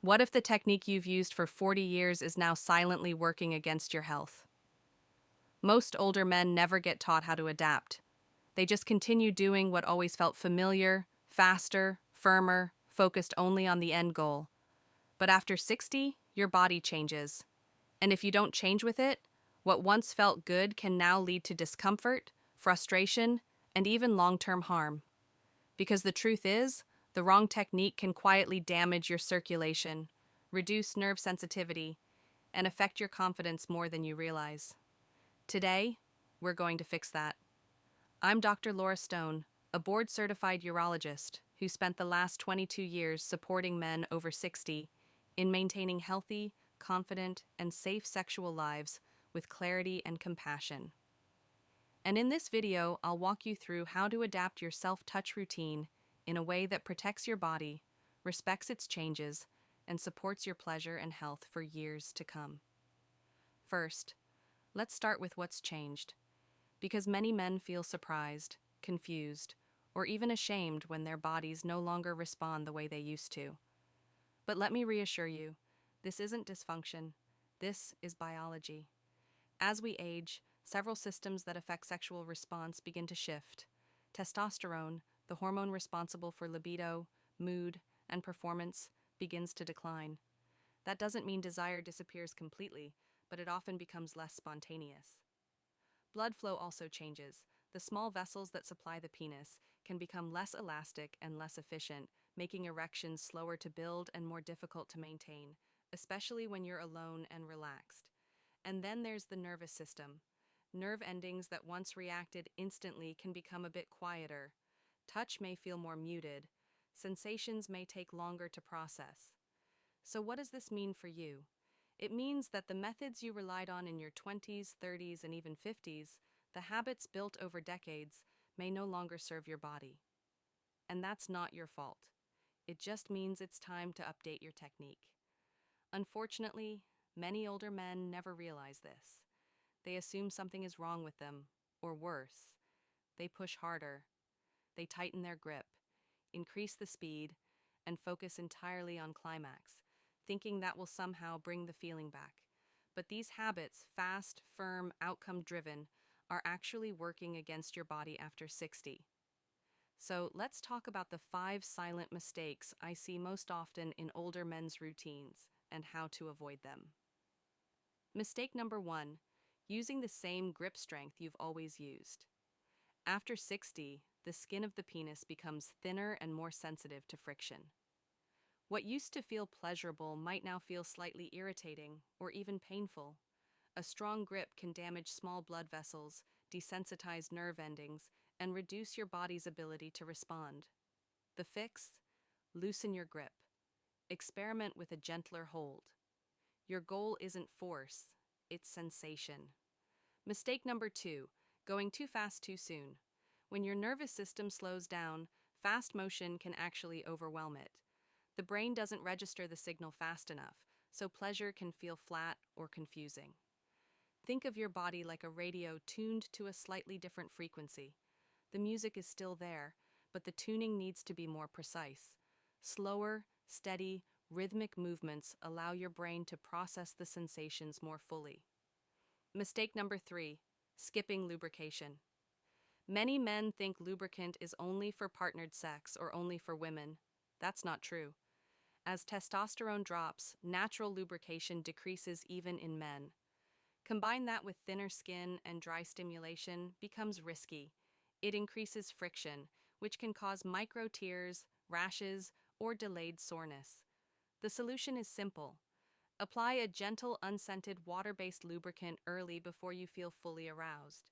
What if the technique you've used for 40 years is now silently working against your health? Most older men never get taught how to adapt. They just continue doing what always felt familiar, faster, firmer, focused only on the end goal. But after 60, your body changes. And if you don't change with it, what once felt good can now lead to discomfort, frustration, and even long-term harm. Because the truth is, the wrong technique can quietly damage your circulation, reduce nerve sensitivity, and affect your confidence more than you realize. Today, we're going to fix that. I'm Dr. Laura Stone, a board-certified urologist who spent the last 22 years supporting men over 60 in maintaining healthy, confident, and safe sexual lives with clarity and compassion. And in this video, I'll walk you through how to adapt your self-touch routine in a way that protects your body, respects its changes, and supports your pleasure and health for years to come. First, let's start with what's changed, because many men feel surprised, confused, or even ashamed when their bodies no longer respond the way they used to. But let me reassure you, this isn't dysfunction. This is biology. As we age, several systems that affect sexual response begin to shift. Testosterone, the hormone responsible for libido, mood, and performance, begins to decline. That doesn't mean desire disappears completely, but it often becomes less spontaneous. Blood flow also changes. The small vessels that supply the penis can become less elastic and less efficient, making erections slower to build and more difficult to maintain, especially when you're alone and relaxed. And then there's the nervous system. Nerve endings that once reacted instantly can become a bit quieter. Touch may feel more muted. Sensations may take longer to process. So what does this mean for you? It means that the methods you relied on in your 20s, 30s, and even 50s, the habits built over decades, may no longer serve your body. And that's not your fault. It just means it's time to update your technique. Unfortunately, many older men never realize this. They assume something is wrong with them, or worse. They push harder. They tighten their grip, increase the speed, and focus entirely on climax, thinking that will somehow bring the feeling back. But these habits, fast, firm, outcome-driven, are actually working against your body after 60. So let's talk about the 5 silent mistakes I see most often in older men's routines and how to avoid them. Mistake number 1, using the same grip strength you've always used. After 60, the skin of the penis becomes thinner and more sensitive to friction. What used to feel pleasurable might now feel slightly irritating or even painful. A strong grip can damage small blood vessels, desensitize nerve endings, and reduce your body's ability to respond. The fix? Loosen your grip. Experiment with a gentler hold. Your goal isn't force, it's sensation. Mistake number 2, going too fast too soon. When your nervous system slows down, fast motion can actually overwhelm it. The brain doesn't register the signal fast enough, so pleasure can feel flat or confusing. Think of your body like a radio tuned to a slightly different frequency. The music is still there, but the tuning needs to be more precise. Slower, steady, rhythmic movements allow your brain to process the sensations more fully. Mistake number 3, skipping lubrication. Many men think lubricant is only for partnered sex or only for women. That's not true. As testosterone drops, natural lubrication decreases even in men. Combine that with thinner skin and dry stimulation becomes risky. It increases friction, which can cause micro tears, rashes, or delayed soreness. The solution is simple. Apply a gentle, unscented, water-based lubricant early before you feel fully aroused.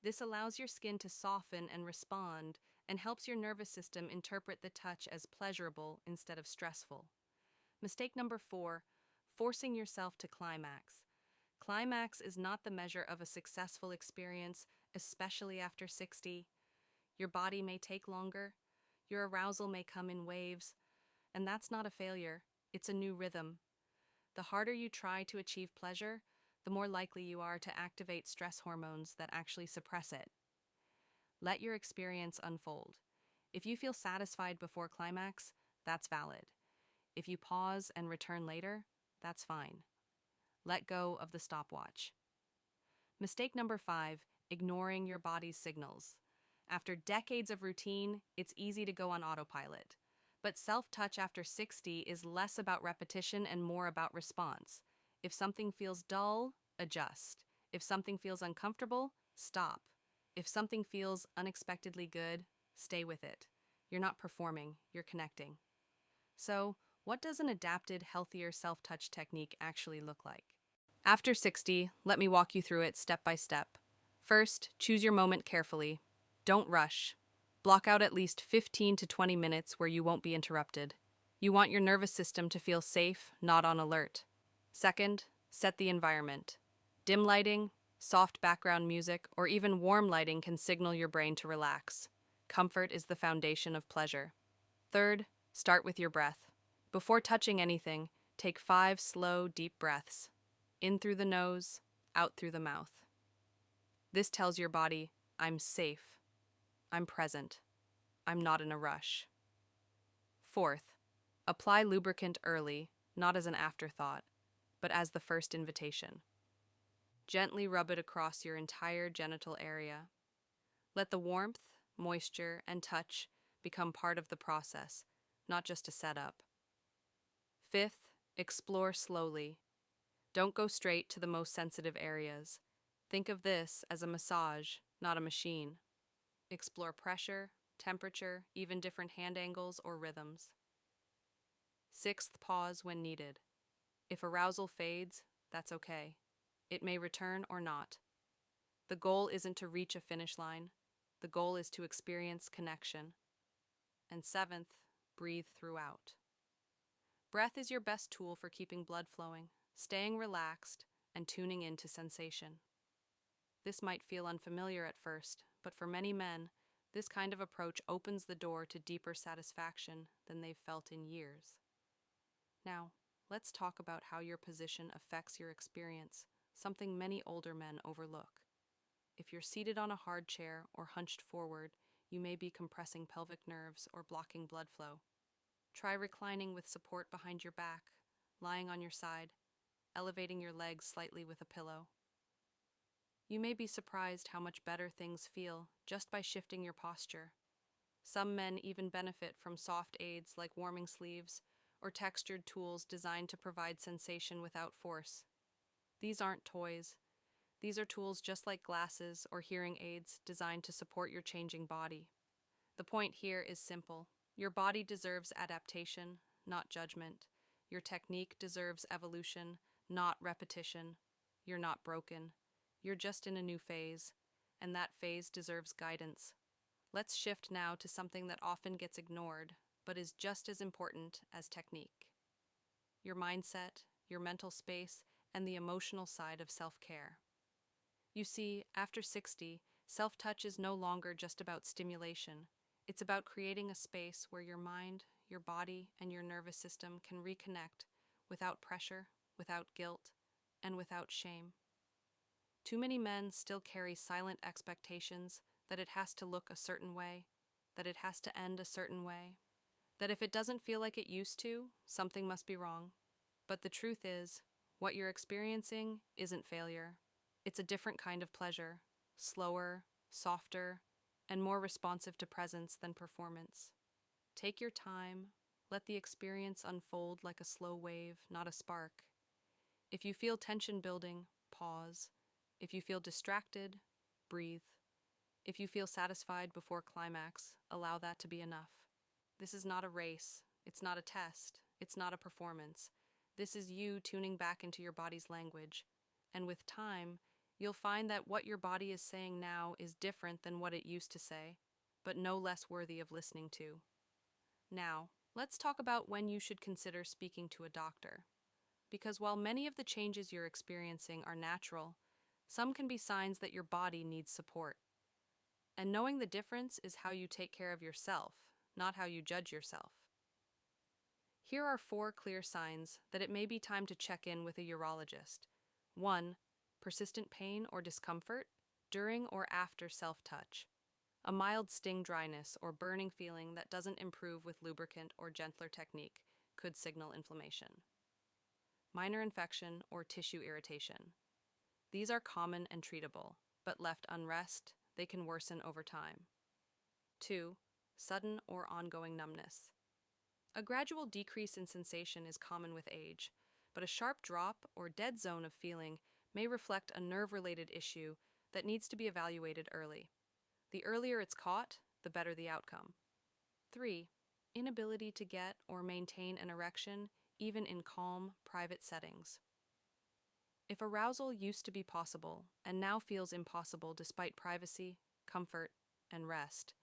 This allows your skin to soften and respond and helps your nervous system interpret the touch as pleasurable instead of stressful. Mistake number 4, forcing yourself to climax. Climax is not the measure of a successful experience, especially after 60. Your body may take longer, your arousal may come in waves, and that's not a failure, it's a new rhythm. The harder you try to achieve pleasure, the more likely you are to activate stress hormones that actually suppress it. Let your experience unfold. If you feel satisfied before climax, that's valid. If you pause and return later, that's fine. Let go of the stopwatch. Mistake number 5, ignoring your body's signals. After decades of routine, it's easy to go on autopilot. But self-touch after 60 is less about repetition and more about response. If something feels dull, adjust. If something feels uncomfortable, stop. If something feels unexpectedly good, stay with it. You're not performing, you're connecting. So, what does an adapted, healthier self-touch technique actually look like? After 60, let me walk you through it step by step. First, choose your moment carefully. Don't rush. Block out at least 15 to 20 minutes where you won't be interrupted. You want your nervous system to feel safe, not on alert. Second, set the environment. Dim lighting, soft background music, or even warm lighting can signal your brain to relax. Comfort is the foundation of pleasure. Third, start with your breath. Before touching anything, take 5 slow, deep breaths. In through the nose, out through the mouth. This tells your body, I'm safe, I'm present, I'm not in a rush. Fourth, apply lubricant early, not as an afterthought, but as the first invitation. Gently rub it across your entire genital area. Let the warmth, moisture, and touch become part of the process, not just a setup. Fifth, explore slowly. Don't go straight to the most sensitive areas. Think of this as a massage, not a machine. Explore pressure, temperature, even different hand angles or rhythms. Sixth, pause when needed. If arousal fades, that's okay. It may return or not. The goal isn't to reach a finish line. The goal is to experience connection. And seventh, breathe throughout. Breath is your best tool for keeping blood flowing, staying relaxed, and tuning into sensation. This might feel unfamiliar at first, but for many men, this kind of approach opens the door to deeper satisfaction than they've felt in years. Now, let's talk about how your position affects your experience, something many older men overlook. If you're seated on a hard chair or hunched forward, you may be compressing pelvic nerves or blocking blood flow. Try reclining with support behind your back, lying on your side, elevating your legs slightly with a pillow. You may be surprised how much better things feel just by shifting your posture. Some men even benefit from soft aids like warming sleeves or textured tools designed to provide sensation without force. These aren't toys. These are tools just like glasses or hearing aids designed to support your changing body. The point here is simple. Your body deserves adaptation, not judgment. Your technique deserves evolution, not repetition. You're not broken. You're just in a new phase, and that phase deserves guidance. Let's shift now to something that often gets ignored, but is just as important as technique. Your mindset, your mental space, and the emotional side of self-care. You see, after 60, self-touch is no longer just about stimulation. It's about creating a space where your mind, your body, and your nervous system can reconnect without pressure, without guilt, and without shame. Too many men still carry silent expectations that it has to look a certain way, that it has to end a certain way, that if it doesn't feel like it used to, something must be wrong. But the truth is, what you're experiencing isn't failure. It's a different kind of pleasure, slower, softer, and more responsive to presence than performance. Take your time, let the experience unfold like a slow wave, not a spark. If you feel tension building, pause. If you feel distracted, breathe. If you feel satisfied before climax, allow that to be enough. This is not a race, it's not a test, it's not a performance. This is you tuning back into your body's language. And with time, you'll find that what your body is saying now is different than what it used to say, but no less worthy of listening to. Now, let's talk about when you should consider speaking to a doctor. Because while many of the changes you're experiencing are natural, some can be signs that your body needs support. And knowing the difference is how you take care of yourself, not how you judge yourself. Here are 4 clear signs that it may be time to check in with a urologist. 1. Persistent pain or discomfort during or after self-touch. A mild sting dryness or burning feeling that doesn't improve with lubricant or gentler technique. could signal inflammation. Minor infection or tissue irritation. These are common and treatable, but left unrest, they can worsen over time. 2. Sudden or ongoing numbness. A gradual decrease in sensation is common with age, but a sharp drop or dead zone of feeling may reflect a nerve-related issue that needs to be evaluated early. The earlier it's caught, the better the outcome. 3. Inability to get or maintain an erection, even in calm, private settings. If arousal used to be possible and now feels impossible despite privacy, comfort, and rest,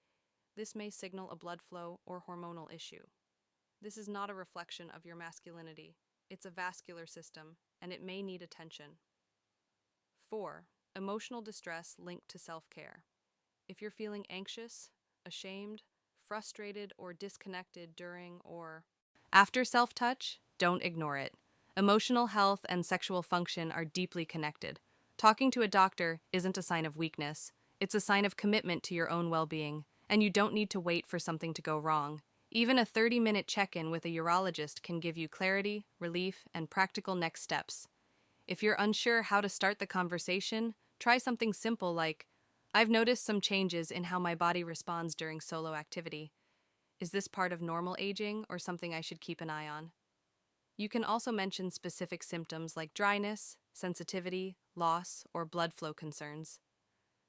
this may signal a blood flow or hormonal issue. This is not a reflection of your masculinity. It's a vascular system, and it may need attention. 4. Emotional distress linked to self-care. If you're feeling anxious, ashamed, frustrated, or disconnected during or after self-touch, don't ignore it. Emotional health and sexual function are deeply connected. Talking to a doctor isn't a sign of weakness. It's a sign of commitment to your own well-being, and you don't need to wait for something to go wrong. Even a 30-minute check-in with a urologist can give you clarity, relief, and practical next steps. If you're unsure how to start the conversation, try something simple like, "I've noticed some changes in how my body responds during solo activity. Is this part of normal aging or something I should keep an eye on?" You can also mention specific symptoms like dryness, sensitivity, loss, or blood flow concerns.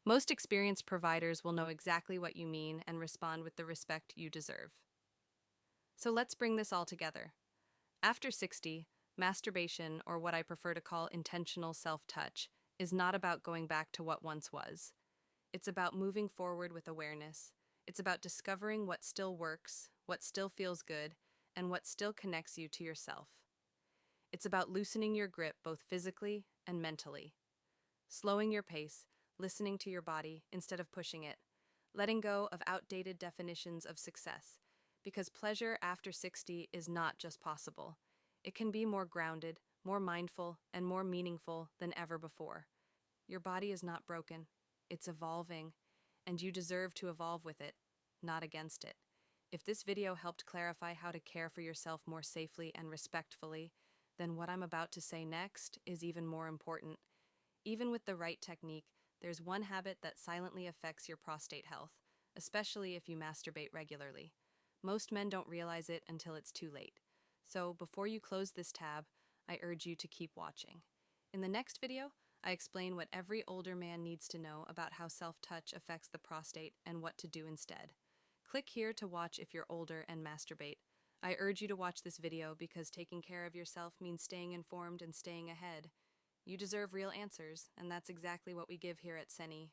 Most experienced providers will know exactly what you mean and respond with the respect you deserve. So let's bring this all together. After 60, masturbation, or what I prefer to call intentional self-touch, is not about going back to what once was. It's about moving forward with awareness. It's about discovering what still works, what still feels good, and what still connects you to yourself. It's about loosening your grip both physically and mentally, slowing your pace, listening to your body instead of pushing it, letting go of outdated definitions of success, because pleasure after 60 is not just possible. It can be more grounded, more mindful, and more meaningful than ever before. Your body is not broken, it's evolving, and you deserve to evolve with it, not against it. If this video helped clarify how to care for yourself more safely and respectfully, then what I'm about to say next is even more important. Even with the right technique, there's one habit that silently affects your prostate health, especially if you masturbate regularly. Most men don't realize it until it's too late. So before you close this tab, I urge you to keep watching. In the next video, I explain what every older man needs to know about how self-touch affects the prostate and what to do instead. Click here to watch if you're older and masturbate. I urge you to watch this video because taking care of yourself means staying informed and staying ahead. You deserve real answers, and that's exactly what we give here at Seni.